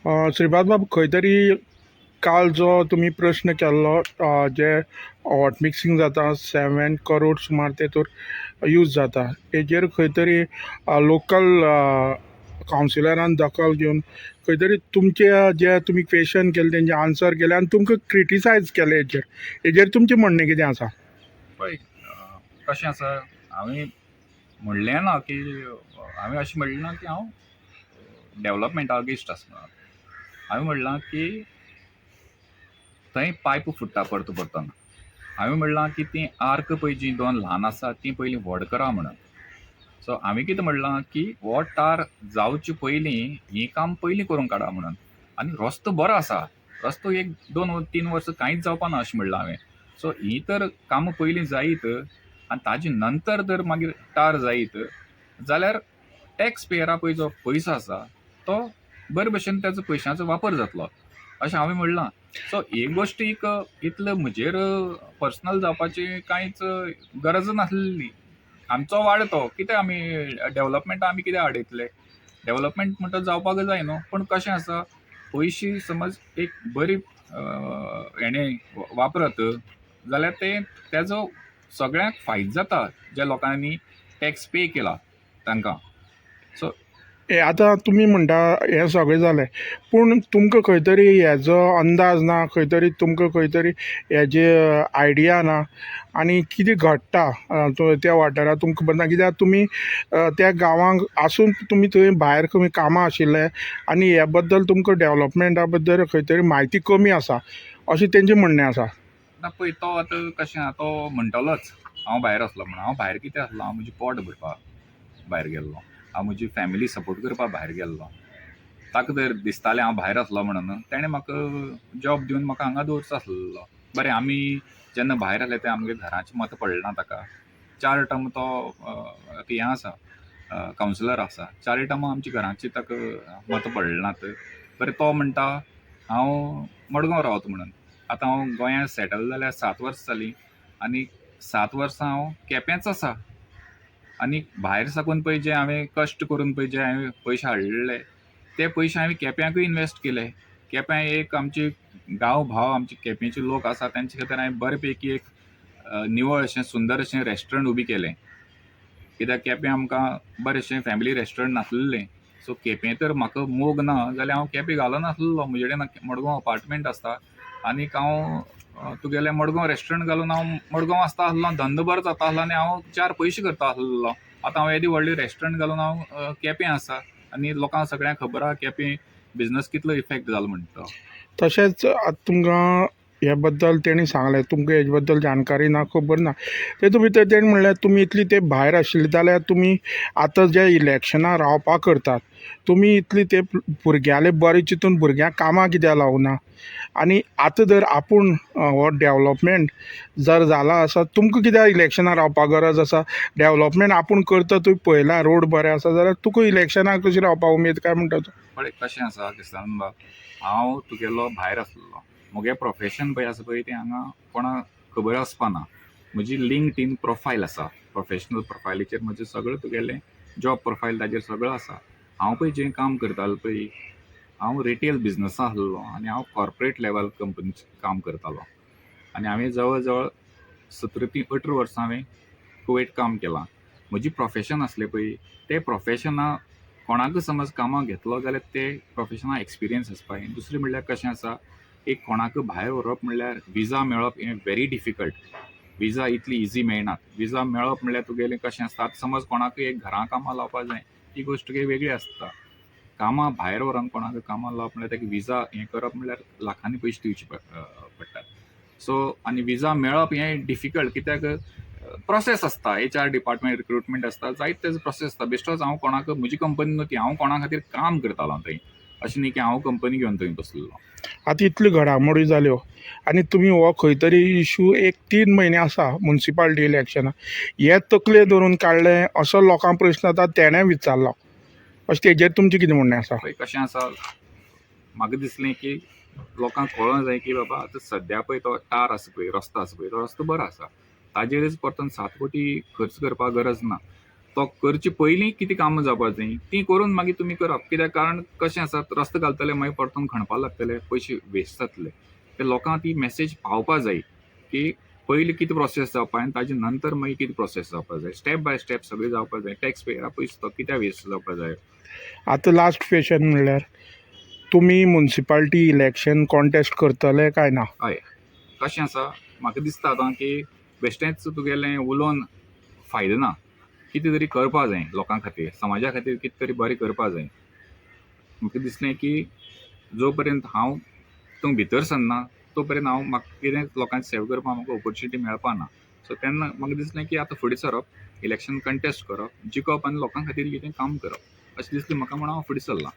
श्रीपाद बाब, खंय तरी काल जो तुमी प्रश्न केल्लो, जे हॉट मिक्सिंग जाता 7 करोड सुमार तेतूर यूज जाता, हेजेर खंय तरी लोकल कावन्सिलरान दखल घेवन खंय तरी तुमचे जे तुमी क्वेश्चन केले तेंचे आन्सर केले आनी तुमकां क्रिटिसायज केले हेजेर तुमचें म्हणणें कितें आसा? पळय, कशें आसा, हांवें म्हणलें ना की हांवें अशें म्हणलें ना की हांव डेवलॉपमेंटा अगेन्स्ट आसा म्हणून. हांवें म्हणलां की थंय पायप फुट्टा परतो परतना. हांवें म्हणलां की ती आर्क पळय जी 2 ल्हान आसा ती पयलीं व्हड करा म्हणून. सो हांवें कितें म्हणलां की हो टार जावचे पयलीं ही काम पयलीं करून काडा म्हणून. आनी रस्तो बरो आसा, रस्तो 1-2-3 वर्सां कांयच जावपा ना अशें म्हणलां हांवें. सो ही तर कामां पयलीं जायत आनी ताजे नंतर जर मागीर टार जायत जाल्यार टॅक्स पेयरा पळय जो पयसो आसा तो बरे भशेन त्याचो पयशांचो वापर जातलो अशें हांवें म्हणलां. सो ही गोश्टीक इतलो म्हजेर पर्सनल जावपाची कांयच गरज नासली. आमचो वाड तो कितें आमी डेवलॉपमेंटा आमी कितें आडयतले. डेवलॉपमेंट म्हणटा जावपाक जाय न्हू, पूण कशें आसा, पयशे समज एक बरी हेणें वापरत जाल्यार तेजो सगळ्यांक फायदो जाता ज्या लोकांनी टॅक्स पे केला तांकां. सो हे आतां तुमी म्हणटा हें सगळें जालें, पूण तुमकां खंय तरी हेजो अंदाज ना, खंय तरी तुमकां खंय तरी हेजी आयडिया ना आनी कितें घडटा त्या वाठारांत तुमकां खबर ना, कित्याक तुमी त्या गांवांक आसून तुमी थंय भायर खंय कामां आशिल्ले आनी हे बद्दल तुमकां डेवलॉपमेंटा बद्दल खंय तरी म्हायती कमी आसा अशें तेंचें म्हणणें आसा. ना पळय, तो आतां कशें आहा, तो म्हणटलोच हांव भायर आसलो म्हणून. हांव भायर कितें आसलो, हांव म्हजें पोट भरपाक भायर गेल्लो, हांव म्हजी फॅमिली सपोर्ट करपाक भायर गेल्लो. ताका तर दिसतालें हांव भायर आसलो म्हणून ताणें म्हाका जॉब दिवन म्हाका हांगा दवरचो आसलेलो. बरें, आमी जेन्ना भायर आसले ते आमगे घराचें मत पडलें ना ताका. 4 टर्म तो हें आसा, कावन्सिलर आसा. 4 टर्म आमच्या घराची ताका मत पडलें नात. बरें, तो म्हणटा हांव मडगांव रावता म्हणून. आतां हांव गोंयांत सेटल जाल्यार 7 वर्सां जालीं आनी 7 वर्सां हांव केपेंच आसा. आनी भायर साकून पळय जे हांवें कश्ट करून पळय जे हांवें पयशे हाडले ते पयशे हांवें केप्यांकूय इन्वेस्ट केले. केप्यां एक आमचे गांव भाव आमचे केपेंचे लोक आसा तांचे खातीर हांवें बरे पैकी एक निवळ अशें सुंदर अशें रेस्टॉरंट उबी केलें. कित्याक केपें आमकां बरेंशें फॅमिली रेस्टॉरंट नासलेलें. सो केपें तर म्हाका मोग ना जाल्यार हांव केपें घालनासलो. म्हजे कडेन मडगांव अपार्टमेंट आसता आनीक हांव तुगेलें मडगांव रेस्टॉरंट घालून हांव मडगांव आसता आसलो. धंदो बरो जाता आसलो आनी हांव 4 पयशे करता आसलेलो. आतां हांव येदी व्हडली रेस्टॉरंट घालून हांव केपें आसा आनी लोकांक सगळ्यांक खबर आहा केपें बिझनस कितलो इफेक्ट जालो म्हणटा तो. तशेंच आतां तुमकां हे बद्दल तेणी सांगलें, तुमकां हेजे बद्दल जानकारी ना, खबर ना. तेतूंत भितर तेणी म्हणलें तुमी इतली ते भायर आशिल्ले जाल्यार तुमी आतां जे इलेक्शनां रावपाक करतात, तुमी इतली ते भुरग्याले बरें चिंतून भुरग्यांक कामां कित्याक लावना. आनी आतां जर आपूण हो डेवलॉपमेंट जर जाला आसा, तुमकां कित्याक इलेक्शनां रावपाक गरज आसा? डेवलॉपमेंट आपूण करता तुवें पळयलां, रोड बरे आसा जाल्यार तुका इलेक्शनाक कशी रावपाक उमेद काय म्हणटा तूं? पळय, कशें आसा किसान बाब, हांव तुगेलो भायर आसलेलो. म्हजें प्रोफेशन पळय आसा पळय तें हांगा कोणाक खबर आसपाना. म्हजी लिंक्ड इन प्रोफायल आसा, प्रोफेशनल प्रोफायलीचेर म्हजें सगळें तुगेलें जॉब प्रोफायल ताजेर सगळें आसा. हांव पळय जें काम करतालो पळय, हांव रिटेल बिझनसा आसलेलो आनी हांव कॉर्पोरेट लेवल कंपनीचें काम करतालो. आनी हांवें जवळ जवळ 17 ते 18 वर्सां हांवें कुवेट काम केलां. म्हजी प्रोफेशन आसलें पळय तें प्रोफेशना कोणाकूय समज कामाक घेतलो जाल्यार ते प्रोफेशना एक्सपिरियन्स आसपा जाय. दुसरें म्हणल्यार कशें आसा, एक कोणाक भायर व्हरप म्हणल्यार विजा मेळप हें व्हेरी डिफिकल्ट. विजा इतली इजी मेळनात. विजा मेळप म्हणल्यार तुगेलें कशें आसता, आतां समज कोणाकूय एक घरा कामां लावपा जाय ती गोश्ट काही वेगळी आसता. कामां भायर व्हरोन कोणाक कामां लावप म्हणल्यार ताका विजा हें करप म्हणल्यार लाखांनी पयशे दिवचे पडटात. सो आनी विजा मेळप हें डिफिकल्ट, कित्याक प्रोसेस आसता. HR डिपार्टमेंट रिक्रुटमेंट आसता, जायत तेजो प्रोसेस आसता. बेश्टोच हांव कोणाक, म्हजी कंपनी न्हू ती, हांव कोणा खातीर काम करतालो थंय. अशें न्ही की हांव कंपनी घेवन थंय बसलेलो. आतां इतल्यो घडामोडी जाल्यो आनी तुमी हो खंय तरी इशू एक 3 म्हयने आसा मुन्सिपालिटी इलेक्शनां, हे तकले धरून काडलें असो लोकांक प्रश्न आतां तेणें विचारलो. अशें तेजेर तुमचें कितें म्हणणें आसा? पळय, कशें आसा, म्हाका दिसलें की लोकांक कळोंक जाय की बाबा आतां सद्या पळय तो टार आसा पळय, रस्तो आसा पळय, तो रस्तो बरो आसा. ताजेरच परतून 7 कोटी खर्च करपाक गरज ना. तो करचे पयलीं कितें कामां जावपा जाय ती करून मागीर तुमी करप. कित्याक कारण कशें आसा, रस्तो घालतले मागीर परतून खणपाक लागतले, पयशे वेस्ट जातले. ते लोकांक ती मॅसेज पावपा जाय की पयलीं कितें प्रोसेस जावपा आनी ताजे नंतर मागीर कितें प्रोसेस जावपा जाय. स्टेप बाय स्टेप सगळें जावपा जाय. टॅक्स पेयरा पयशे तो कित्याक वेस्ट जावपा जाय. आतां लास्ट क्वेश्चन म्हणल्यार तुमी म्युन्सिपाल्टी इलेक्शन कॉन्टेस्ट करतले काय ना? हय, कशें आसा, म्हाका दिसता आतां की बेश्टेंच तुगेलें उलोवन फायदो ना. कितें तरी करपा जाय लोकां खातीर, समाजा खातीर कितें तरी बरें करपा जाय. म्हाका दिसलें की जो पर्यंत हांव तितूंत भितर सरना तो पर्यंत म्हाका कितें लोकांची सेवा करपाक म्हाका ऑपॉर्च्युनिटी मेळपा ना. सो तेन्ना म्हाका दिसलें की आतां फुडें सरप, इलेक्शन कंटेस्ट करप, जिखप आनी लोकां खातीर कितें काम करप अशें दिसलें म्हाका, म्हणून हांव फुडें सरलां.